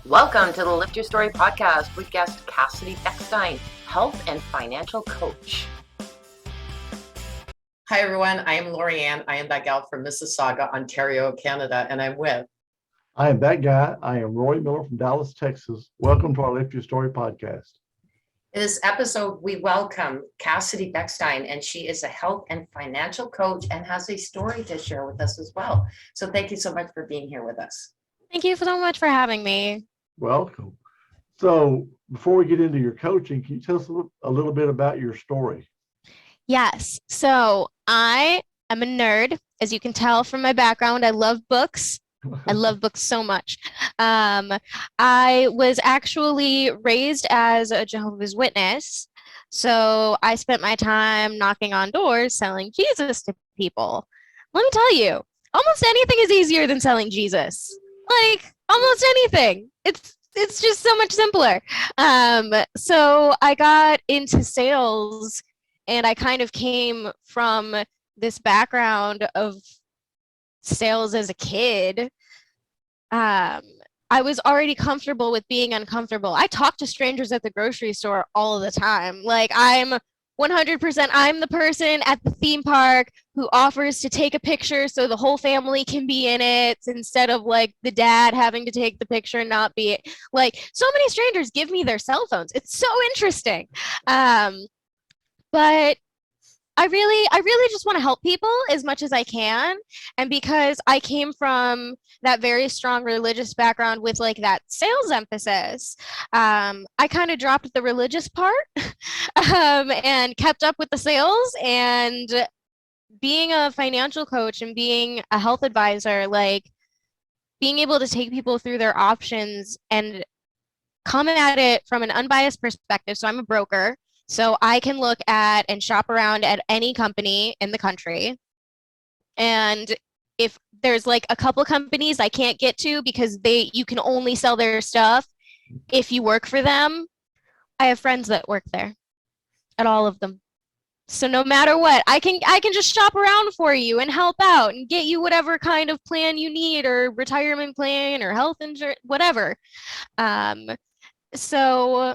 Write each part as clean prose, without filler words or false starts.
Welcome to the Lift Your Story podcast with guest Cassidy Beckstein, health and financial coach. Hi, everyone. I am Lorianne. I am that gal from Mississauga, Ontario, Canada, and I'm with. I am that guy. I am Roy Miller from Dallas, Texas. Welcome to our Lift Your Story podcast. In this episode, we welcome Kassidy Beckstein, and she is a health and financial coach and has a story to share with us as well. So thank you so much for being here with us. Thank you so much for having me. Welcome. So before we get into your coaching, can you tell us a little bit about your story? Yes. So I am a nerd. As you can tell from my background, I love books. I love books so much. I was actually raised as a Jehovah's Witness. So I spent my time knocking on doors selling Jesus to people. Let me tell you, almost anything is easier than selling Jesus. Like almost anything. It's just so much simpler. So I got into sales, and I kind of came from this background of sales as a kid. I was already comfortable with being uncomfortable. I talk to strangers at the grocery store all the time. Like I'm 100%, I'm the person at the theme park who offers to take a picture so the whole family can be in it instead of like the dad having to take the picture and not be it. Like so many strangers give me their cell phones. It's so interesting. But I really just want to help people as much as I can. And because I came from that very strong religious background with like that sales emphasis, I kind of dropped the religious part and kept up with the sales. And being a financial coach and being a health advisor, like being able to take people through their options and come at it from an unbiased perspective. So I'm a broker. So I can look at and shop around at any company in the country. And if there's like a couple companies I can't get to because you can only sell their stuff if you work for them, I have friends that work there at all of them. So no matter what, I can just shop around for you and help out and get you whatever kind of plan you need, or retirement plan or health insurance, whatever. So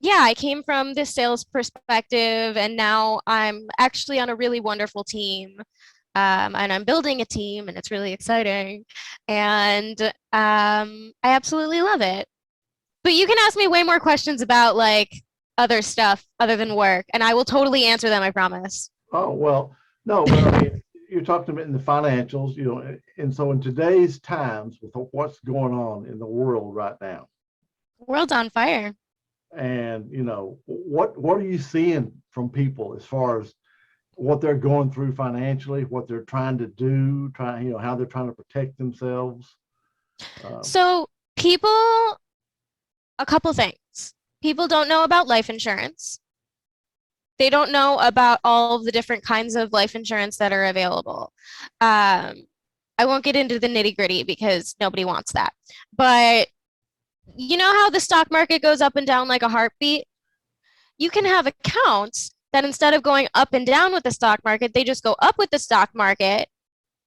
yeah, I came from this sales perspective, and now I'm actually on a really wonderful team. And I'm building a team, and it's really exciting. And I absolutely love it. But you can ask me way more questions about like other stuff other than work, and I will totally answer them, I promise. Oh, well, no, but I mean, you're talking about in the financials, and so in today's times with what's going on in the world right now. World's on fire. And what are you seeing from people as far as what they're going through financially, what they're trying to do, how they're trying to protect themselves? So people, a couple things. People don't know about life insurance. They don't know about all of the different kinds of life insurance that are available. I won't get into the nitty gritty because nobody wants that. But you know how the stock market goes up and down like a heartbeat? You can have accounts that instead of going up and down with the stock market, they just go up with the stock market.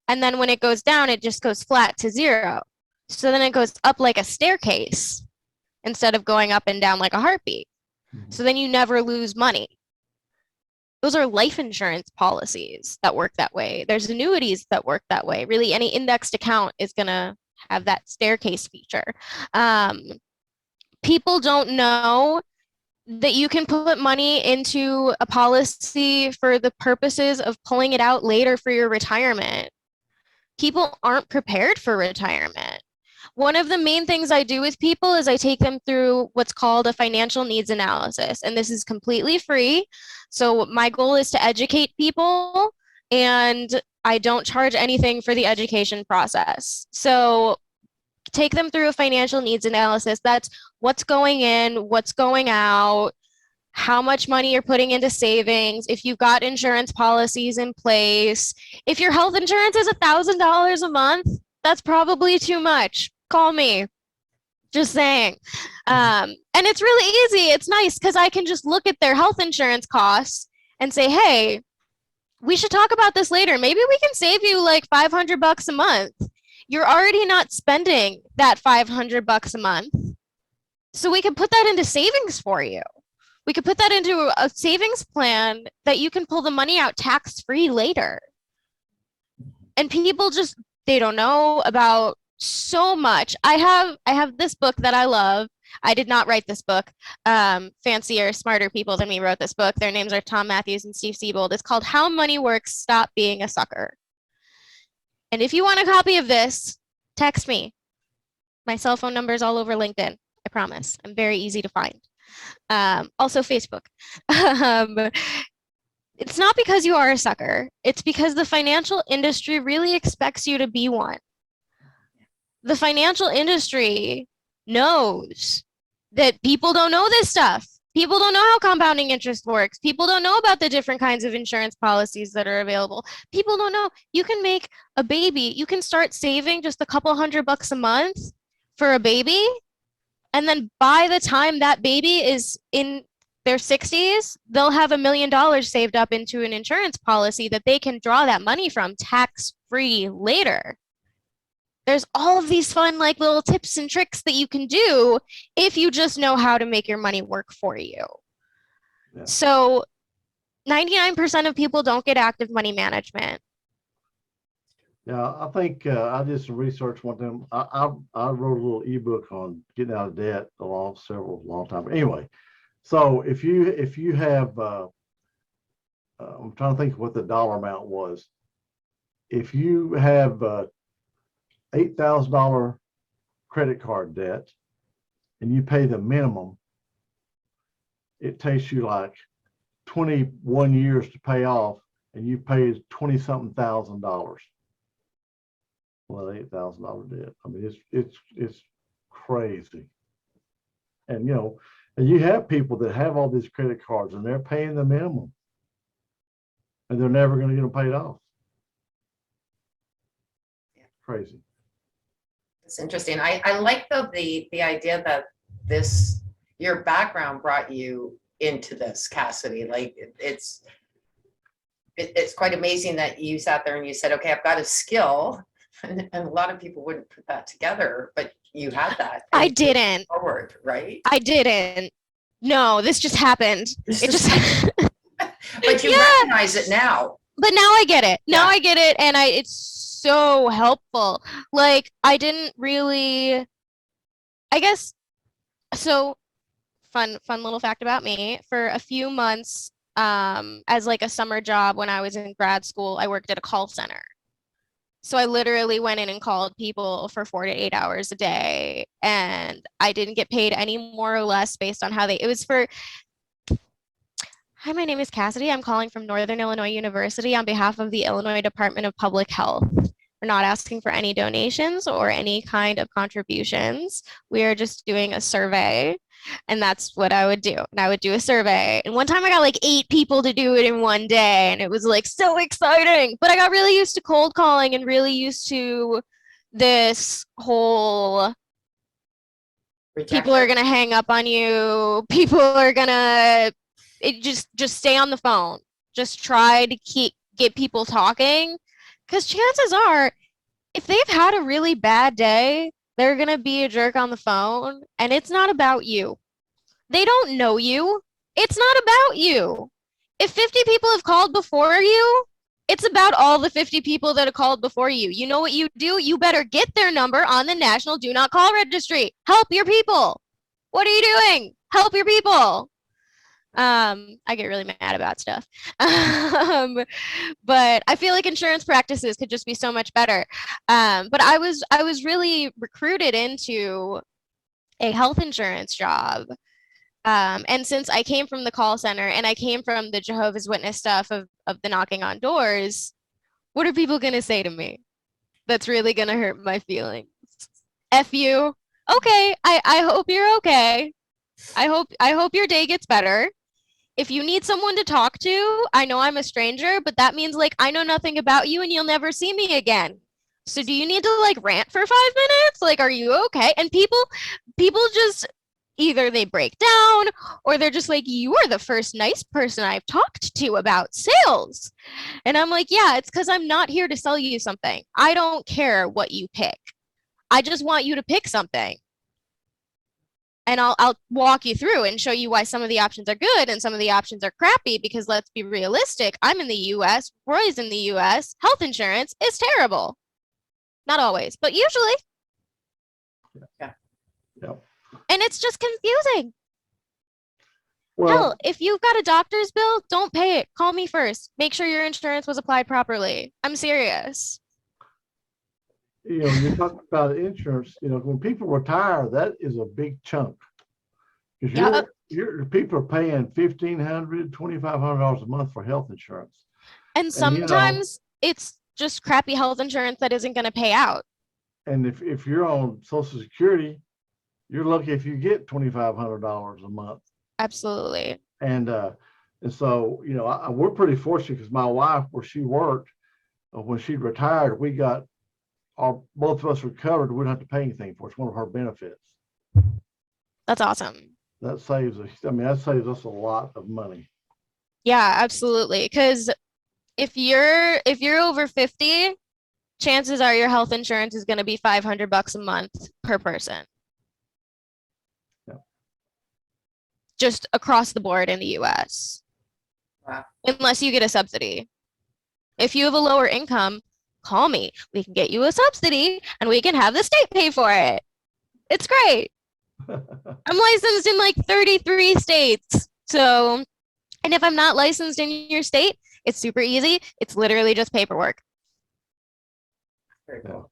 And then when it goes down, it just goes flat to zero. So then it goes up like a staircase instead of going up and down like a heartbeat. Mm-hmm. So then you never lose money. Those are life insurance policies that work that way. There's annuities that work that way. Really, any indexed account is going to have that staircase feature. People don't know that you can put money into a policy for the purposes of pulling it out later for your retirement. People aren't prepared for retirement. One of the main things I do with people is I take them through what's called a financial needs analysis, and this is completely free. So my goal is to educate people, and I don't charge anything for the education process. So take them through a financial needs analysis. That's what's going in, what's going out, how much money you're putting into savings, if you've got insurance policies in place. If your health insurance is $1,000 a month, that's probably too much. Call me. Just saying. And it's really easy. It's nice because I can just look at their health insurance costs and say, hey, we should talk about this later. Maybe we can save you like $500 a month. You're already not spending that $500 a month. So we could put that into savings for you. We could put that into a savings plan that you can pull the money out tax-free later. And people just, they don't know about so much. I have this book that I love. I did not write this book. Fancier, smarter people than me wrote this book. Their names are Tom Matthews and Steve Siebold. It's called How Money Works, Stop Being a Sucker. And if you want a copy of this, text me. My cell phone number is all over LinkedIn. I promise. I'm very easy to find. Also Facebook. It's not because you are a sucker. It's because the financial industry really expects you to be one. The financial industry knows that people don't know this stuff. People don't know how compounding interest works. People don't know about the different kinds of insurance policies that are available. People don't know. You can make a baby. You can start saving just a couple $100 a month for a baby. And then by the time that baby is in their 60s, they'll have $1 million saved up into an insurance policy that they can draw that money from tax-free later. There's all of these fun, like, little tips and tricks that you can do if you just know how to make your money work for you. Yeah. So 99% of people don't get active money management. Yeah, I think I did some research one time. I wrote a little ebook on getting out of debt a long time. Anyway, so if you have, I'm trying to think of what the dollar amount was. If you have $8,000 credit card debt and you pay the minimum, it takes you like 21 years to pay off, and you pay 20-something thousand dollars. Well, $8,000 debt. I mean, it's crazy. And and you have people that have all these credit cards and they're paying the minimum, and they're never going to get them paid off. Yeah. Crazy. It's interesting. I like the idea that your background brought you into this, Cassidy. Like it's quite amazing that you sat there and you said, okay, I've got a skill. And a lot of people wouldn't put that together, but you had that. I didn't. Forward, right? I didn't. No, this just happened. It just But you recognize it now. But now I get it. Now I get it, and it's so helpful. Like, I didn't really, I guess, so fun little fact about me. For a few months, as like a summer job when I was in grad school, I worked at a call center. So I literally went in and called people for 4 to 8 hours a day, and I didn't get paid any more or less based on how it was for. Hi, my name is Cassidy. I'm calling from Northern Illinois University on behalf of the Illinois Department of Public Health. We're not asking for any donations or any kind of contributions. We are just doing a survey, and that's what I would do. And I would do a survey. And one time I got like 8 people to do it in one day, and it was like so exciting. But I got really used to cold calling and really used to this whole people are going to hang up on you. People are going to just stay on the phone. Just try to get people talking, because chances are, if they've had a really bad day, they're gonna be a jerk on the phone, and it's not about you. They don't know you. It's not about you. If 50 people have called before you, it's about all the 50 people that have called before you. You know what you do? You better get their number on the National Do Not Call Registry. Help your people. What are you doing? Help your people. I get really mad about stuff. But I feel like insurance practices could just be so much better. But I was really recruited into a health insurance job. And since I came from the call center and I came from the Jehovah's Witness stuff of the knocking on doors, what are people gonna say to me that's really gonna hurt my feelings? F you. Okay, I hope you're okay. I hope your day gets better. If you need someone to talk to, I know I'm a stranger, but that means like I know nothing about you and you'll never see me again. So do you need to like rant for 5 minutes? Like, are you okay? And people just either they break down or they're just like, you are the first nice person I've talked to about sales. And I'm like, yeah, it's because I'm not here to sell you something. I don't care what you pick. I just want you to pick something. And I'll walk you through and show you why some of the options are good and some of the options are crappy, because let's be realistic. I'm in the US, Roy's in the US, health insurance is terrible. Not always, but usually. Yeah. Yep. And it's just confusing. Well, Hell, if you've got a doctor's bill, don't pay it. Call me first. Make sure your insurance was applied properly. I'm serious. you talk about insurance, when people retire, that is a big chunk. Because Yep. people are paying $1,500, $2,500 a month for health insurance. And sometimes it's just crappy health insurance that isn't going to pay out. And if you're on Social Security, you're lucky if you get $2,500 a month. Absolutely. And so, we're pretty fortunate because my wife, where she worked, when she retired, we got both of us were covered. We don't have to pay anything for it. It's one of her benefits. That's awesome. That saves us a lot of money. Yeah, absolutely. Because if you're over 50, chances are your health insurance is going to be $500 a month per person. Yeah. Just across the board in the US. Wow. Unless you get a subsidy. If you have a lower income, call me. We can get you a subsidy and we can have the state pay for it. It's great. I'm licensed in like 33 states. So, and if I'm not licensed in your state, it's super easy. It's literally just paperwork. Very cool.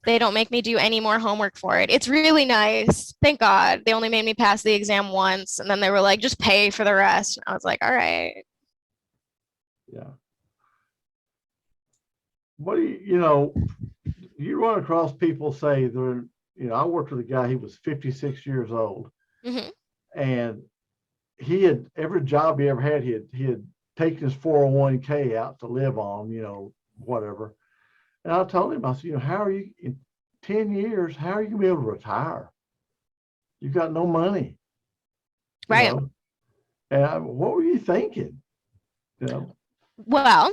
They don't make me do any more homework for it. It's really nice. Thank God. They only made me pass the exam once, and then they were like, just pay for the rest. And I was like, all right. Yeah. What do you run across people say they're, I worked with a guy, he was 56 years old. Mhm. And he had every job he ever had, he had taken his 401k out to live on, whatever. And I told him, I said, how are you in 10 years? How are you gonna be able to retire? You've got no money. Right. And what were you thinking? Well,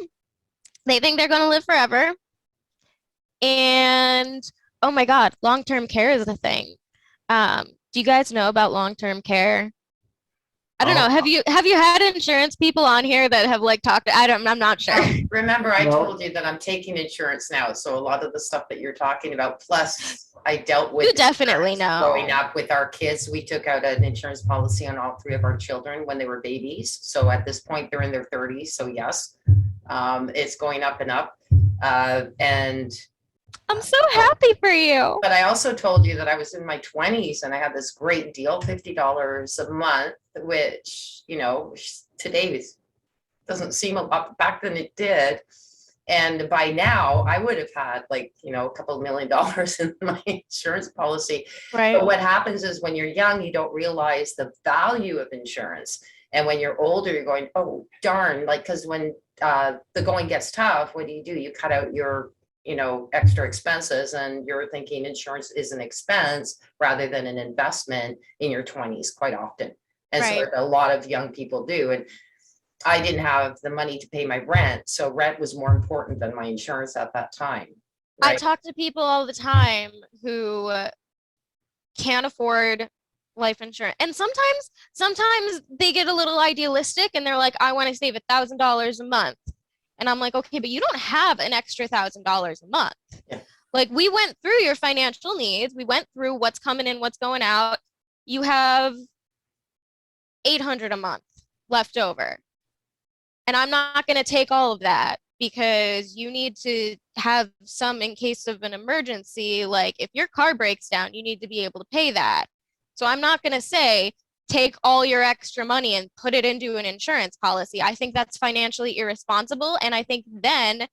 they think they're going to live forever. And oh my God, long-term care is a thing. Do you guys know about long-term care? I don't know. Have you had insurance people on here that have like talked? I'm not sure. Remember, I No. told you that I'm taking insurance now. So a lot of the stuff that you're talking about, plus I dealt with You definitely insurance know. growing up with our kids. We took out an insurance policy on all three of our children when they were babies. So at this point, they're in their 30s. So yes, it's going up and up. And I'm so happy for you. but I also told you that I was in my 20s and I had this great deal, $50 a month, which, today doesn't seem a lot back than it did. And by now I would have had like, a couple of $1 million in my insurance policy. Right. But what happens is when you're young, you don't realize the value of insurance. And when you're older, you're going, oh, darn, like, because when the going gets tough, what do? You cut out your extra expenses, and you're thinking insurance is an expense rather than an investment in your 20s quite often. And Right. so a lot of young people do. And I didn't have the money to pay my rent. So rent was more important than my insurance at that time. I Right? talk to people all the time who can't afford life insurance. And sometimes they get a little idealistic and they're like, I want to save $1,000 a month. And I'm like, okay, but you don't have an extra $1,000 a month. Yeah. Like, we went through your financial needs. We went through what's coming in, what's going out. You have $800 a month left over. And I'm not going to take all of that because you need to have some in case of an emergency. Like, if your car breaks down, you need to be able to pay that. So I'm not going to say, take all your extra money and put it into an insurance policy. I think that's financially irresponsible. And I think then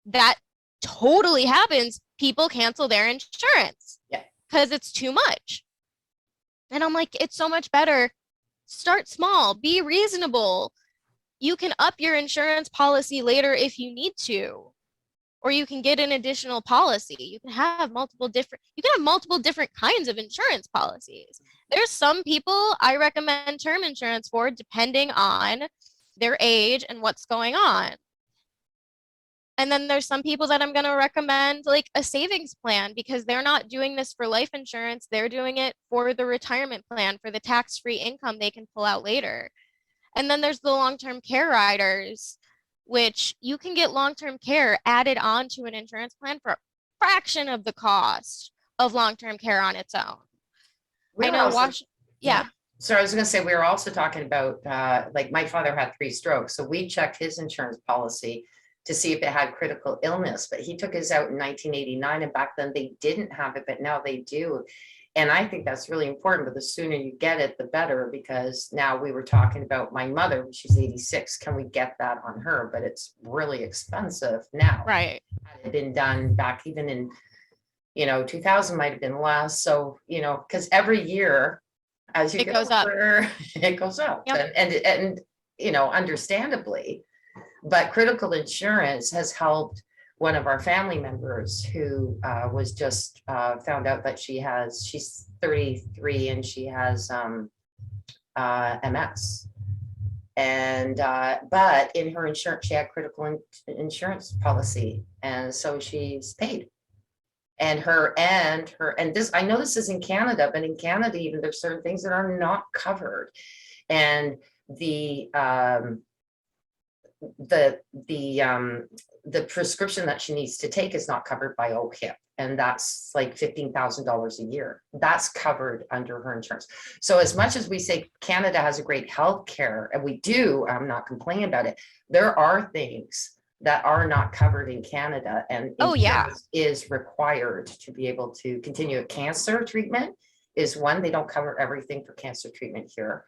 that totally happens. People cancel their insurance because it's too much. And I'm like, it's so much better. Start small, be reasonable. You can up your insurance policy later if you need to, or you can get an additional policy. You can have multiple different kinds of insurance policies. There's some people I recommend term insurance for depending on their age and what's going on. And then there's some people that I'm going to recommend like a savings plan because they're not doing this for life insurance. They're doing it for the retirement plan, for the tax-free income they can pull out later. And then there's the long-term care riders, which you can get long-term care added on to an insurance plan for a fraction of the cost of long-term care on its own. I know yeah. So I was going to say, we were also talking about, like my father had 3 strokes. So we checked his insurance policy to see if it had critical illness, but he took his out in 1989. And back then they didn't have it, but now they do. And I think that's really important, but the sooner you get it, the better, because now we were talking about my mother, she's 86. Can we get that on her? But it's really expensive now. Right. Had it been done back even in, 2000 might have been less. So, because every year, as you it get goes older, it goes up. Yep. And understandably, but critical insurance has helped one of our family members who was just found out that she's 33 and she has MS. And but in her insurance, she had critical insurance policy, and so she's paid. And this, I know this is in Canada, but in Canada, even there's certain things that are not covered. And the prescription that she needs to take is not covered by OHIP. And that's like $15,000 a year. That's covered under her insurance. So as much as we say Canada has a great health care, and we do, I'm not complaining about it, there are things that are not covered in Canada, and is required to be able to continue. Cancer treatment is one. They don't cover everything for cancer treatment here.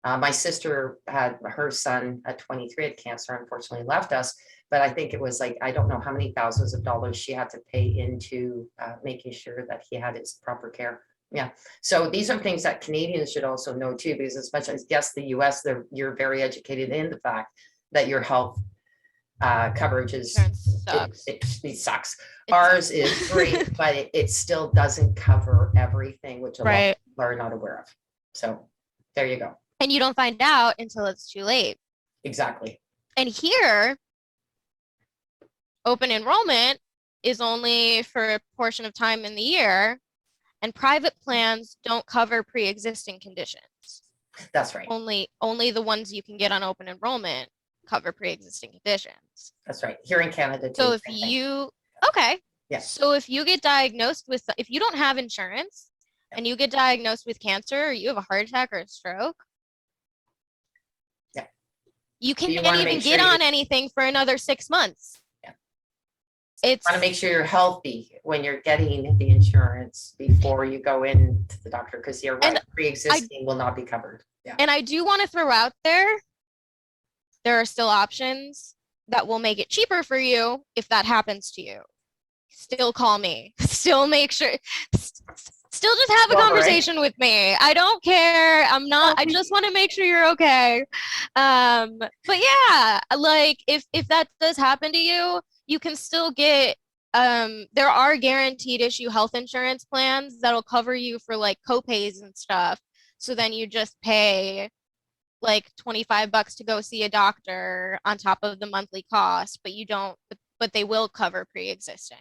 My sister had her son at 23 had cancer, unfortunately left us, but I think it was like, I don't know how many thousands of dollars she had to pay into making sure that he had his proper care. Yeah. So these are things that Canadians should also know too, because as much as, yes, the US, you're very educated in the fact that your health coverage is sucks. It sucks. Ours is great, but it still doesn't cover everything, which a lot of people are not aware of. So there you go. And you don't find out until it's too late. Exactly. And here, open enrollment is only for a portion of time in the year, and private plans don't cover pre-existing conditions. That's right. Only the ones you can get on open enrollment cover pre-existing conditions. That's right. Here in Canada too. So if you, okay. Yes. So if you get diagnosed with, if you don't have insurance and you get diagnosed with cancer, or you have a heart attack or a stroke, you can't even get on anything for another 6 months. Yeah. It's want to make sure you're healthy when you're getting the insurance before you go into the doctor, because you're right, pre-existing will not be covered. Yeah. And I do want to throw out there are still options that will make it cheaper for you if that happens to you. Still call me. Still make sure. Still just have a conversation with me. I don't care. I just want to make sure you're okay. But yeah, like if that does happen to you, you can still get, there are guaranteed issue health insurance plans that'll cover you for like copays and stuff. So then you just pay like $25 to go see a doctor on top of the monthly cost, but you don't, but they will cover pre-existing.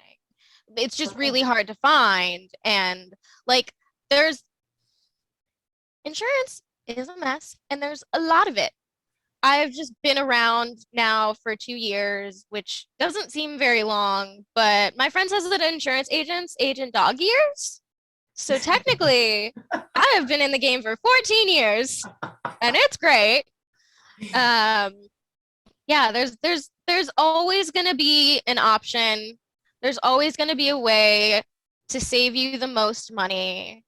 It's just really hard to find. And like, there's insurance is a mess, and there's a lot of it. I've just been around now for 2 years, which doesn't seem very long, but my friend says that insurance agents age in dog years. So technically, I have been in the game for 14 years, and it's great. Yeah, there's always going to be an option. There's always going to be a way to save you the most money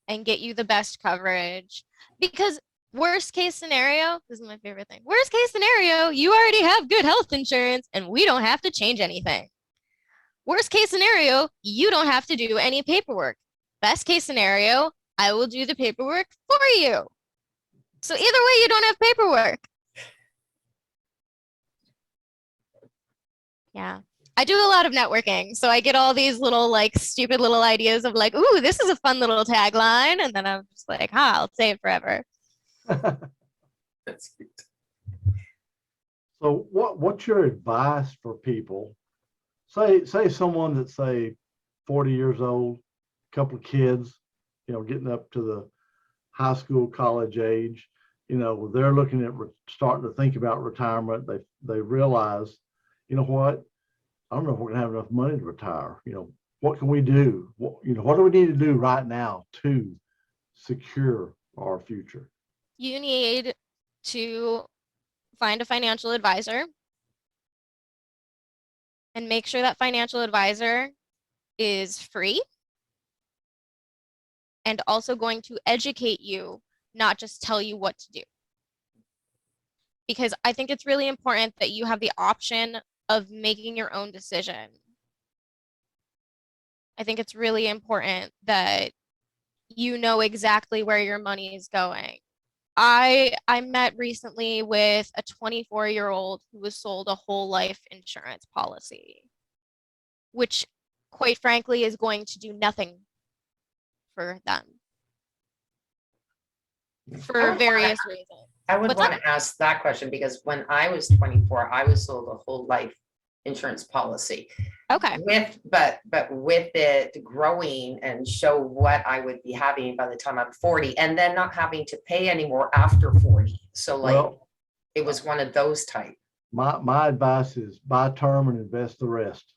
and get you the best coverage. Because worst case scenario, this is my favorite thing. Worst case scenario, you already have good health insurance and we don't have to change anything. Worst case scenario, you don't have to do any paperwork. Best case scenario, I will do the paperwork for you. So either way, you don't have paperwork. Yeah. I do a lot of networking, so I get all these little like stupid little ideas of like, ooh, this is a fun little tagline, and then I'm just like, I'll say it forever. That's cute. So what's your advice for people? Say someone that's say 40 years old, couple of kids, getting up to the high school, college age, they're looking at starting to think about retirement. They realize, you know what, I don't know if we're gonna have enough money to retire. What can we do? What do we need to do right now to secure our future? You need to find a financial advisor and make sure that financial advisor is free and also going to educate you, not just tell you what to do. Because I think it's really important that you have the option of making your own decision. I think it's really important that you know exactly where your money is going. I met recently with a 24-year-old who was sold a whole life insurance policy, which quite frankly is going to do nothing for them for various reasons. I would What's want that? to ask that question because when I was 24, I was sold a whole life insurance policy Okay. but with it growing and show what I would be having by the time I'm 40 and then not having to pay anymore after 40. So like Well, it was one of those type. my advice is buy term and invest the rest.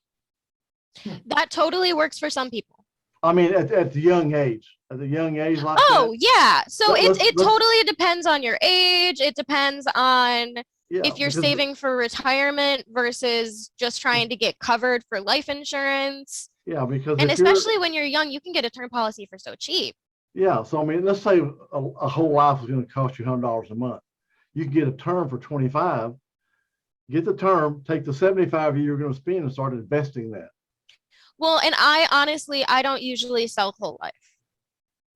That totally works for some people. I mean, at the young age like Oh, that. yeah. So Let's- it totally depends on your age. It depends on Yeah, if you're because saving for retirement versus just trying to get covered for life insurance. yeah, because And if you're especially when you're young, you can get a term policy for so cheap. yeah, so I mean, let's say a whole life is going to cost you $100 a month. You can get a term for 25. Get the term, take the 75 you're going to spend and start investing that. Well, and I don't usually sell whole life.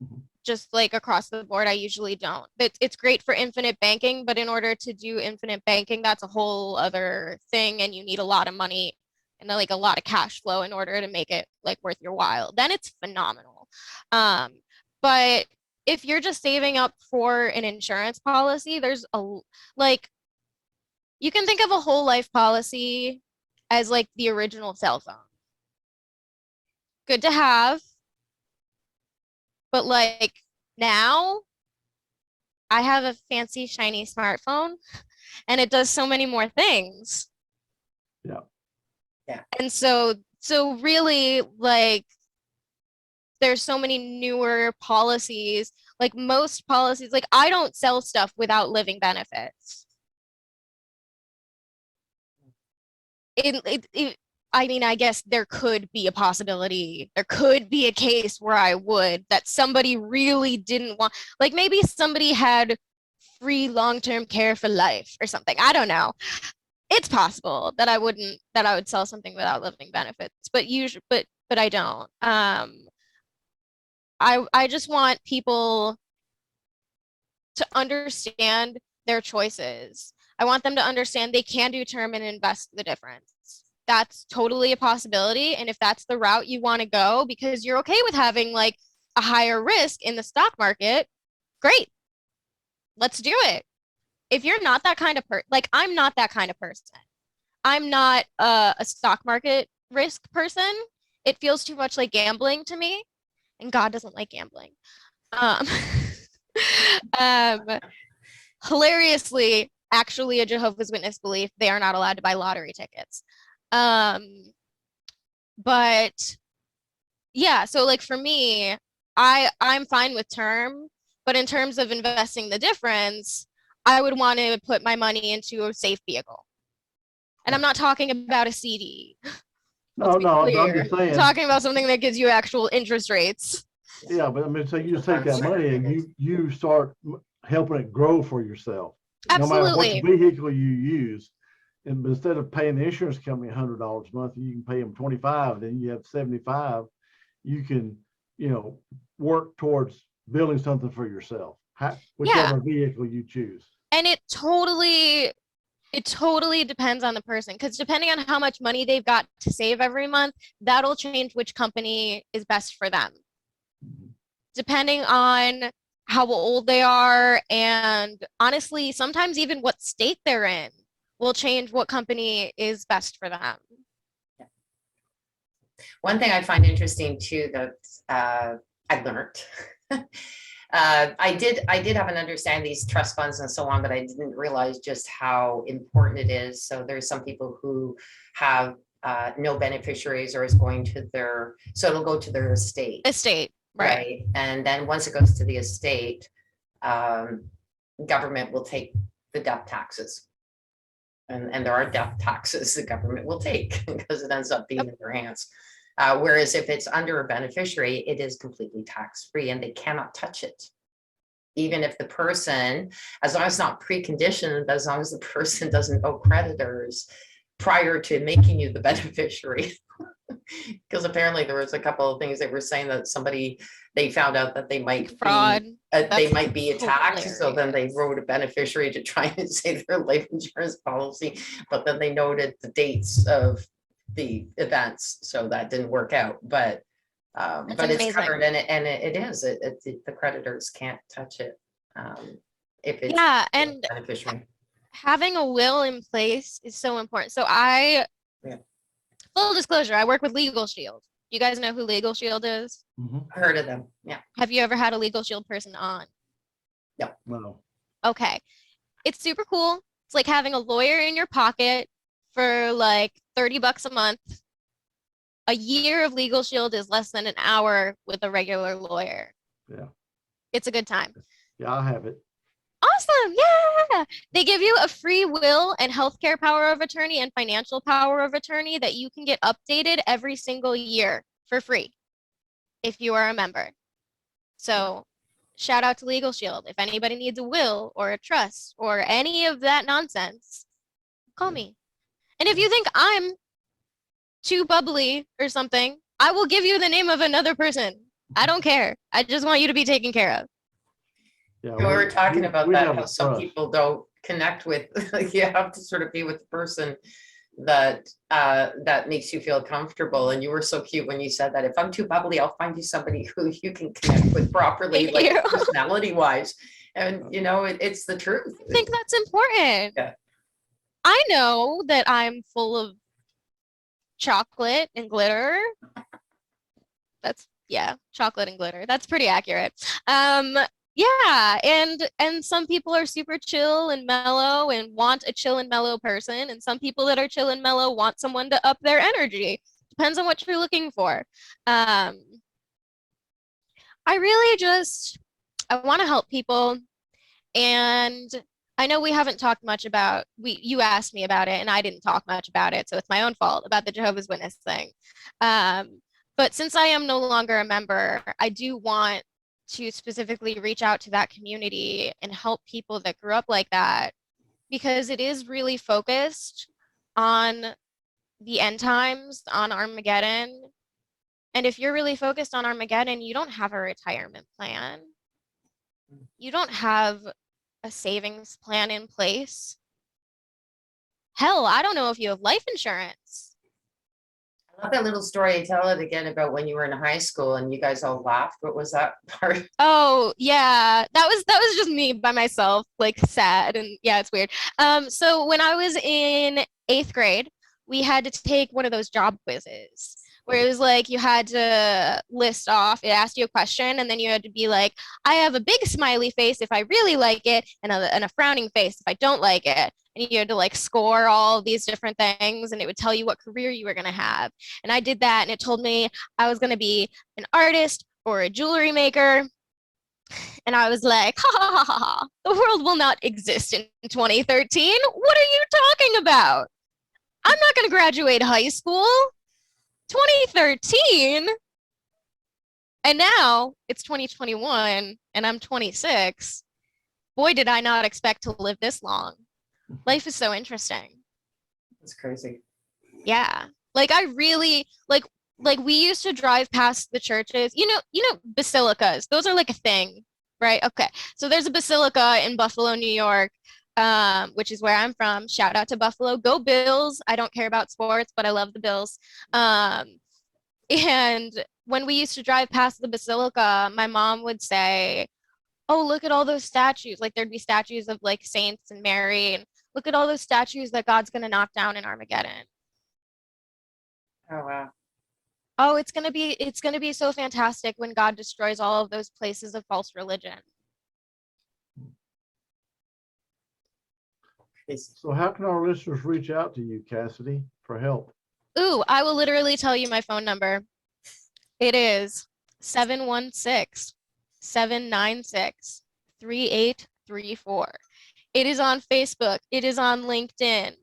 Mhm. Just like across the board, I usually don't. It's great for infinite banking, but in order to do infinite banking, that's a whole other thing, and you need a lot of money and like a lot of cash flow in order to make it like worth your while. Then it's phenomenal. But if you're just saving up for an insurance policy, there's like you can think of a whole life policy as like the original cell phone. Good to have, but like now I have a fancy shiny smartphone and it does so many more things. Yeah. Yeah. And so really like there's so many newer policies, like most policies, like I don't sell stuff without living benefits. I mean, I guess there could be a possibility. There could be a case where I would that somebody really didn't want, like maybe somebody had free long-term care for life or something. I don't know. It's possible that I would sell something without living benefits, but usually, but I don't. I just want people to understand their choices. I want them to understand they can do term and invest the difference. That's totally a possibility. And if that's the route you want to go because you're okay with having like a higher risk in the stock market, great. Let's do it. If you're not that kind of person, like I'm not that kind of person. I'm not a stock market risk person. It feels too much like gambling to me, and God doesn't like gambling. Um, um, hilariously, actually, a Jehovah's Witness belief, they are not allowed to buy lottery tickets. But yeah, so like for me, I'm fine with term, but in terms of investing the difference, I would want to put my money into a safe vehicle. And I'm not talking about a CD. Let's be I'm clear. just I'm saying. talking about something that gives you actual interest rates. Yeah, but I mean, so you just take that money and you start helping it grow for yourself. No matter what Absolutely. vehicle you use, and instead of paying the insurance company $100 a month, you can pay them 25. Then you have 75. You can, work towards building something for yourself, Yeah. whichever vehicle you choose. And it totally depends on the person because depending on how much money they've got to save every month, that'll change which company is best for them. Depending on how old they are and honestly, sometimes even what state they're in will change what company is best for them. One thing I find interesting too that I learned. I did have an understanding these trust funds and so on, but I didn't realize just how important it is. So there's some people who have no beneficiaries or is going to their, so it'll go to their estate. Estate, Right. And then once it goes to the estate, government will take the death taxes. And there are death taxes the government will take because it ends up being in their hands. Whereas if it's under a beneficiary, it is completely tax-free and they cannot touch it. Even if the person, as long as it's not preconditioned, as long as the person doesn't owe creditors prior to making you the beneficiary. Because apparently there was a couple of things they were saying that somebody, they found out that they might fraud. They might be attacked. hilarious. So then they wrote a beneficiary to try and save their life insurance policy, but then they noted the dates of the events, so that didn't work out. But it's amazing. covered, and it is. The creditors can't touch it if it's Yeah, and beneficiary. having a will in place is so important. So full disclosure, I work with Legal Shield. You guys know who Legal Shield is? Heard of them? Yeah. Have you ever had a Legal Shield person on? No. Okay. It's super cool. It's like having a lawyer in your pocket for like $30 a month. A year of Legal Shield is less than an hour with a regular lawyer. Yeah. It's a good time. Yeah, I have it. Awesome. Yeah. They give you a free will and healthcare power of attorney and financial power of attorney that you can get updated every single year for free if you are a member. So shout out to Legal Shield. If anybody needs a will or a trust or any of that nonsense, call me. And if you think I'm too bubbly or something, I will give you the name of another person. I don't care. I just want you to be taken care of. Yeah, We were talking about we that, have how a some trust. people don't connect with, you have to sort of be with the person that that makes you feel comfortable. And you were so cute when you said that. If I'm too bubbly, I'll find you somebody who you can connect with properly, Thank like you. personality wise. And you know, it's the truth. I think that's important. Yeah. I know that I'm full of chocolate and glitter. That's, yeah, chocolate and glitter. That's pretty accurate. Yeah, and some people are super chill and mellow and want a chill and mellow person, and some people that are chill and mellow want someone to up their energy. Depends on what you're looking for. I really just I want to help people, and I know we haven't talked much about you asked me about it and I didn't talk much about it, so it's my own fault about the Jehovah's Witness thing. But since I am no longer a member, I do want to specifically reach out to that community and help people that grew up like that, because it is really focused on the end times, on Armageddon. And if you're really focused on Armageddon, you don't have a retirement plan. You don't have a savings plan in place. Hell, I don't know if you have life insurance. I love that little story. Tell it again about when you were in high school and you guys all laughed. What was that part? Oh, yeah. That was just me by myself, like sad, and yeah, it's weird. So when I was in 8th grade, we had to take one of those job quizzes where it was like you had to list off, it asked you a question, and then you had to be like, I have a big smiley face if I really like it, and a frowning face if I don't like it. And you had to like score all these different things, and it would tell you what career you were going to have. And I did that, and it told me I was going to be an artist or a jewelry maker. And I was like, ha ha ha ha ha, the world will not exist in 2013. What are you talking about? I'm not going to graduate high school. 2013? And now it's 2021 and I'm 26. Boy, did I not expect to live this long. Life is so interesting. It's crazy. Yeah. Like I really like we used to drive past the churches. You know basilicas. Those are like a thing, right? Okay. So there's a basilica in Buffalo, New York, which is where I'm from. Shout out to Buffalo. Go Bills. I don't care about sports, but I love the Bills. And when we used to drive past the basilica, my mom would say, oh, look at all those statues. Like there'd be statues of like saints and Mary. And Look at all those statues that God's going to knock down in Armageddon. Oh, wow. Oh, it's going to be so fantastic when God destroys all of those places of false religion. So how can our listeners reach out to you, Cassidy, for help? Ooh, I will literally tell you my phone number. It is 716-796-3834. It is on Facebook. It is on LinkedIn.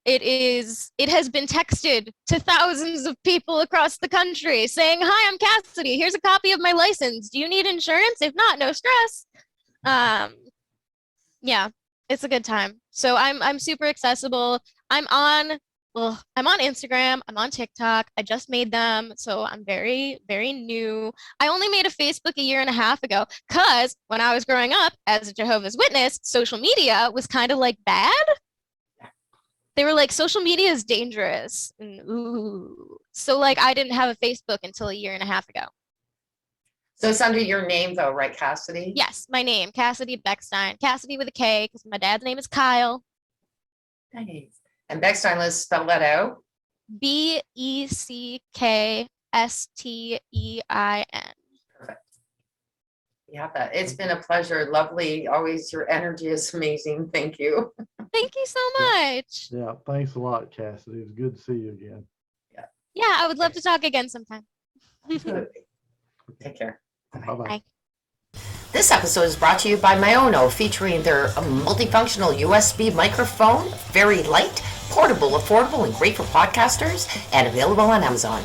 It has been texted to thousands of people across the country saying, "Hi, I'm Cassidy. Here's a copy of my license. Do you need insurance? If not, no stress." Yeah, it's a good time. So I'm super accessible. I'm on Instagram, I'm on TikTok. I just made them, so I'm very, very new. I only made a Facebook a year and a half ago because when I was growing up as a Jehovah's Witness, social media was kind of like bad. They were like, social media is dangerous. And, ooh. So like I didn't have a Facebook until a year and a half ago. So it's under your name though, right, Cassidy? Yes, my name, Kassidy Beckstein. Cassidy with a K because my dad's name is Kyle. Nice. And Beckstein, let's spell that out. Beckstein. Perfect. Yeah, that it's been a pleasure. Lovely. Always your energy is amazing. Thank you. Thank you so much. Yeah, thanks a lot, Cassidy. It's good to see you again. Yeah, I would love to talk again sometime. Take care. Bye-bye. Bye. This episode is brought to you by Myono, featuring their multifunctional USB microphone, very light, portable, affordable, and great for podcasters, and available on Amazon.